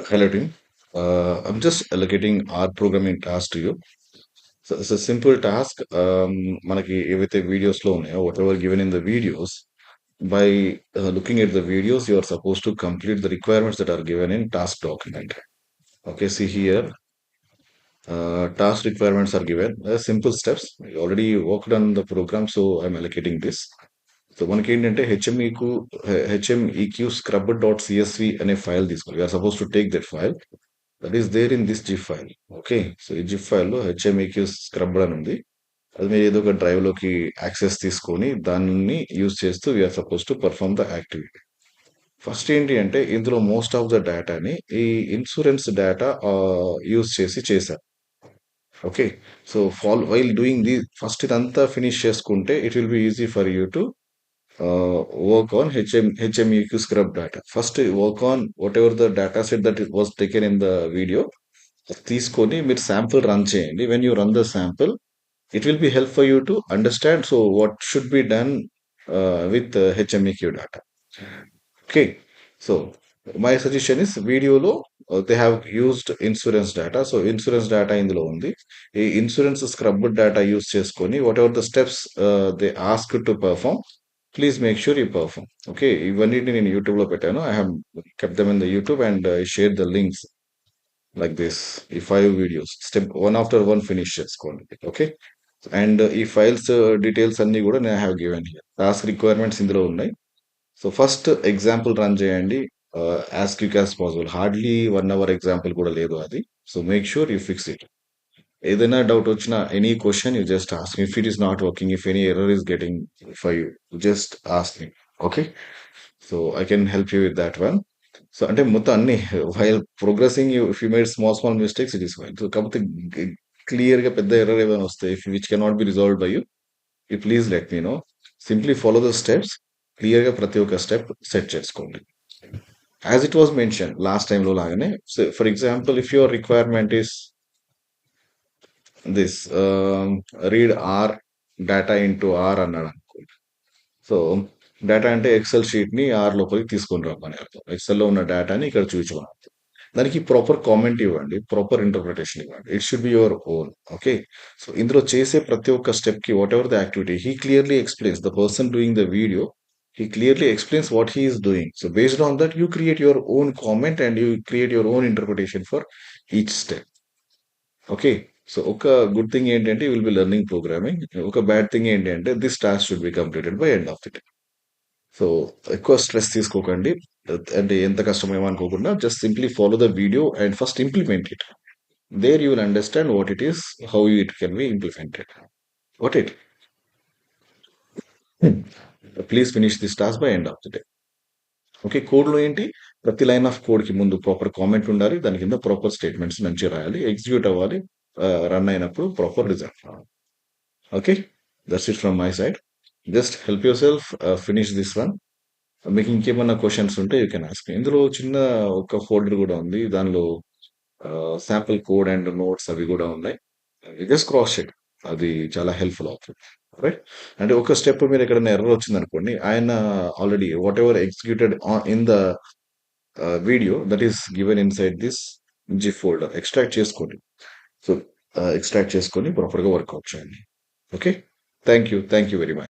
Hello team. I'm just allocating R programming task to you. So it's a simple task. మనకి ఏవైతే videos లో ఉన్నాయో what ever given in the videos by looking at the videos you are supposed to complete the requirements that are given in task document. Okay, see here, task requirements are given. Simple steps. I already worked on the program, so I'm allocating this. So మనకి ఏంటంటే HMEQ scrub dot CSV అనే file తీసుకోవాలి. We're supposed to take that file that is there in this zip file. Okay, so ఈ zip ఫైల్లో HMEQ scrub అని ఉంది. అది మీరు ఏదో ఒక డ్రైవ్ లోకి యాక్సెస్ తీసుకొని దాన్ని యూజ్ చేస్తూ we're supposed to perform the activity. First ఏంటి అంటే ఇందులో మోస్ట్ ఆఫ్ ద డేటాని ఈ ఇన్సూరెన్స్ డేటా యూజ్ చేసి చేశారు. Okay, so while doing the first ఇదంతా ఫినిష్ చేసుకుంటే it will be easy for you to work on HMEQ scrub data. First, work on whatever the data set that was taken in the video. తీసుకొని మీరు sample run చేయండి. When you run the sample it will be help for you to understand so what should be done with HMEQ data. Okay, so my suggestion is వీడియోలో they have used insurance data. So insurance data ఇందులో ఉంది. ఈ insurance scrub data use చేసుకొని whatever the steps they ask to perform, please make sure you perform. Okay, ఇవన్నిటిని నేను YouTube లో పెట్టాను. I have kept them in the YouTube and share the links like this. ఈ 5 videos step one after one finish చేసుకోండి. Okay, and ఈ files details అన్ని కూడా నేను have given here. Task requirements ఇందులో ఉన్నాయి. సో ఫస్ట్ ఎగ్జాంపుల్ రన్ చేయండి as quick as possible. Hardly 1 hour example కూడా లేదు అది. So make sure you fix it. ఏదైనా డౌట్ వచ్చినా any question you just ask. If it is not working, if any error is getting for you, just ask me. Okay, so I can help you with that one. So అంటే మొత్తం అన్ని while progressing you if you made small small mistakes it is fine. So కాకపోతే clear గా పెద్ద error ఏమైనా వస్తాయి which cannot be resolve by you, you please let me know. Simply follow the steps. Clear గా ప్రతి ఒక్క step set చేసుకోండి. As it was mention last time లో లాగానే, for example if your requirement is this read R data into R అన్నాడు అనుకోండి. So data అంటే excel sheet ని ఆర్ లోపలికి తీసుకొని రమ్మని అర్థం. ఎక్సెల్ లో ఉన్న డేటాని ఇక్కడ చూపించమని అర్థం. దానికి ప్రాపర్ కామెంట్ ఇవ్వండి, ప్రాపర్ ఇంటర్ప్రిటేషన్ ఇవ్వండి. It should be your own. Okay, so ఇందులో చేసే ప్రతి ఒక్క స్టెప్ కి what ever the activity he clearly explains, the person doing the video he clearly explains what he is doing. So based on that, you create your own comment and you create your own interpretation for each step. Okay, so ఒక good thing ఏంటంటే will be learning programming. ఒక bad thing ఏంటంటే this task should be completed by end of the day. So ఎక్కువ stress తీసుకోకండి, అంటే ఎంత కష్టమేమో అనుకోకుండా just simply follow the video and first implement it. There you will understand what it is, how it can be implemented. What it, please finish this task by end of the day. Okay, కోడ్లో ఏంటి, ప్రతి line of code కి ముందు proper comment ఉండాలి, దాని కింద proper statements మంచిగా రాయాలి, ఎగ్జిక్యూట్ అవ్వాలి, రన్ అయినప్పుడు ప్రాపర్ రిజల్ట్ రావాలి. Okay, that's it from my side. Just help your self, finish this one. మీకు ఇంకేమన్నా క్వశ్చన్స్ ఉంటే యూ కెన్ ఆస్క్. ఇందులో చిన్న ఒక ఫోల్డర్ కూడా ఉంది, దానిలో శాంపుల్ కోడ్ అండ్ నోట్స్ అవి కూడా ఉన్నాయి. జస్ట్ క్రాస్ చెక్, అది చాలా హెల్ప్ఫుల్ అవుతుంది. రైట్, అంటే ఒక స్టెప్ మీరు ఎక్కడైనా ఎర్రర్ వచ్చింది అనుకోండి, ఆయన already what ever executed in the video that is given in side this zip folder extract చేసుకోండి. సో ఎక్స్ట్రాక్ట్ చేసుకొని ప్రాపర్గా వర్కౌట్ చేయండి. Okay, thank you very much.